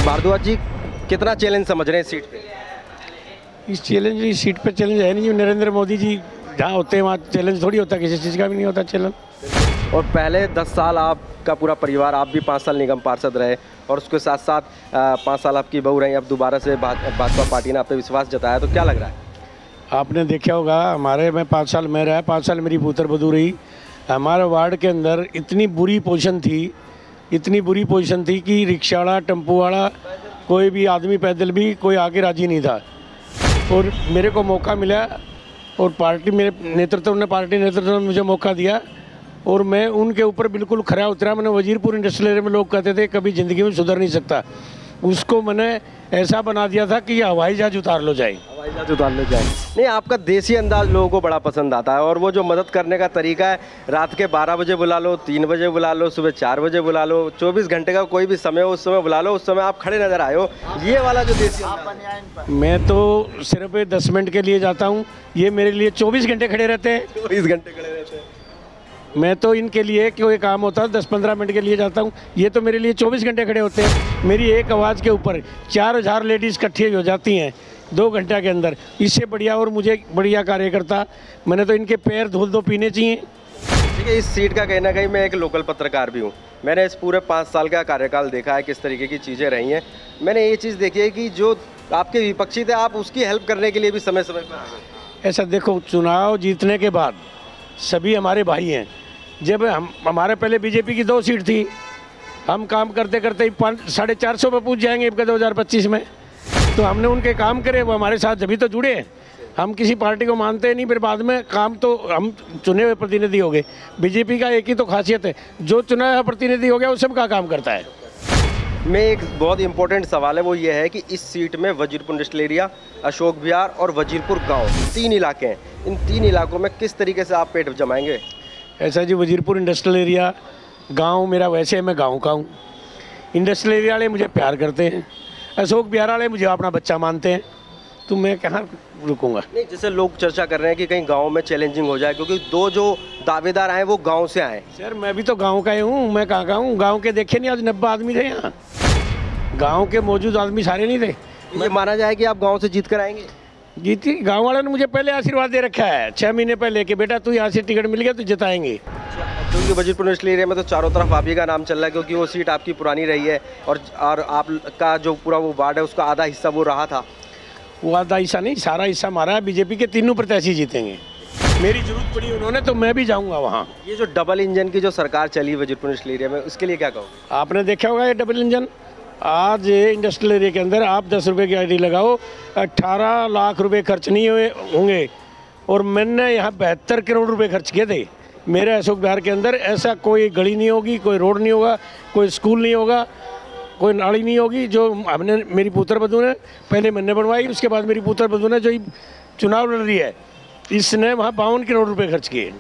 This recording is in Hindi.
भारद्वाज जी कितना चैलेंज समझ रहे हैं सीट पे? इस सीट पे चैलेंज है नहीं। नरेंद्र मोदी जी जहाँ होते हैं वहाँ चैलेंज थोड़ी होता, किसी चीज़ का भी नहीं होता चैलेंज। और पहले 10 साल आपका पूरा परिवार, आप भी 5 साल निगम पार्षद रहे और उसके साथ साथ 5 साल आपकी बहू रही, अब दोबारा से भाजपा पार्टी ने आप पे विश्वास जताया, तो क्या लग रहा है? आपने देखा होगा मैं 5 साल में रहा, 5 साल मेरी पुत्र बधू रही। हमारे वार्ड के अंदर इतनी बुरी पोजीशन थी कि रिक्शा वाला, टेम्पो वाला, कोई भी आदमी पैदल भी कोई आगे राजी नहीं था। और मेरे को मौका मिला और पार्टी नेतृत्व ने मुझे मौका दिया और मैं उनके ऊपर बिल्कुल खरा उतरा। मैंने वजीरपुर इंडस्ट्रियल एरिया में लोग कहते थे कभी ज़िंदगी में सुधर नहीं सकता, उसको मैंने ऐसा बना दिया था कि हवाई जहाज उतार लो जाए। नहीं, आपका देसी अंदाज लोगों को बड़ा पसंद आता है और वो जो मदद करने का तरीका है, रात के 12 बजे बुला लो, 3 बजे बुला लो, सुबह 4 बजे बुला लो, 24 घंटे का कोई भी समय हो उस समय बुला लो, उस समय आप खड़े नजर आए हो। ये वाला जो देसी अंदाज। मैं तो सिर्फ 10 मिनट के लिए जाता हूँ, ये मेरे लिए 24 घंटे खड़े रहते हैं। 24 घंटे खड़े रहते हैं। मैं तो इनके लिए कोई काम होता है 10-15 मिनट के लिए जाता हूँ, ये तो मेरे लिए 24 घंटे खड़े होते हैं। मेरी एक आवाज़ के ऊपर 4000 लेडीज़ इकट्ठी हो जाती हैं 2 घंटे के अंदर। इससे बढ़िया और मुझे बढ़िया कार्यकर्ता, मैंने तो इनके पैर धुल दो पीने चाहिए। ठीक है, इस सीट का कहीं ना कहीं मैं एक लोकल पत्रकार भी हूँ। मैंने इस पूरे 5 साल का कार्यकाल देखा है, किस तरीके की चीज़ें रही हैं। मैंने ये चीज़ देखी है कि जो आपके विपक्षी थे, आप उसकी हेल्प करने के लिए भी समय समय पर आ गए। ऐसा देखो, चुनाव जीतने के बाद सभी हमारे भाई हैं। जब हमारे पहले बीजेपी की 2 सीट थी, हम काम करते करते ही 450 पे पूछ जाएंगे 2025 में। तो हमने उनके काम करे, वो हमारे साथ जभी तो जुड़े। हम किसी पार्टी को मानते नहीं, फिर बाद में काम तो हम चुने हुए प्रतिनिधि हो गए। बीजेपी का एक ही तो खासियत है, जो चुना हुआ प्रतिनिधि हो गया वो सबका काम करता है। मैं एक बहुत इंपॉर्टेंट सवाल है, वो ये है कि इस सीट में वजीरपुर इंडस्ट्रियल एरिया, अशोक विहार और वजीरपुर गाँव, 3 इलाके हैं। इन 3 इलाकों में किस तरीके से आप पेट जमाएंगे? ऐसा जी, वजीरपुर इंडस्ट्रियल एरिया गांव मेरा वैसे मैं गांव का हूँ। इंडस्ट्रियल एरिया वाले मुझे प्यार करते हैं, अशोक विहार वाले मुझे अपना बच्चा मानते हैं, तो मैं कहाँ रुकूंगा। नहीं, जैसे लोग चर्चा कर रहे हैं कि कहीं गांव में चैलेंजिंग हो जाए, क्योंकि 2 जो दावेदार आए वो गांव से आए। सर मैं भी तो गाँव का ही हूँ, मैं कहाँ का हूँ? गाँव के देखे नहीं, आज 90 आदमी थे यहाँ, गाँव के मौजूद आदमी सारे नहीं थे। ये माना जाए कि आप गाँव से जीत कर आएंगे? जीती, गाँव वालों ने मुझे पहले आशीर्वाद दे रखा है 6 महीने पहले कि बेटा तू यहाँ से टिकट मिल गया तो जिताएंगे। क्योंकि वजीरपुर इंडस्ट्रियल एरिया में तो चारों तरफ आप ही का नाम चल रहा है, क्योंकि वो सीट आपकी पुरानी रही है और आपका जो पूरा वो वार्ड है उसका आधा हिस्सा वो रहा था। वो आधा हिस्सा नहीं, सारा हिस्सा हमारा है। बीजेपी के 3 प्रत्याशी जीतेंगे। मेरी जरूरत पड़ी उन्होंने तो मैं भी जाऊँगा वहाँ। ये जो डबल इंजन की जो सरकार चली वजीरपुर इंडस्ट्रियल एरिया में, उसके लिए क्या कहोगे? आपने देखा होगा ये डबल इंजन। आज इंडस्ट्रियल एरिया के अंदर आप 10 रुपये की आईडी लगाओ, 18 लाख रुपए खर्च नहीं होंगे और मैंने यहाँ 72 करोड़ रुपए खर्च किए थे। मेरे अशोक विहार के अंदर ऐसा कोई गली नहीं होगी, कोई रोड नहीं होगा, कोई स्कूल नहीं होगा, कोई नाली नहीं होगी जो हमने, मेरी पुत्र बधू ने पहले मैंने बनवाई, उसके बाद मेरी पुत्र बधू ने जो चुनाव लड़ रही है, इसने वहाँ 52 करोड़ रुपये खर्च किए।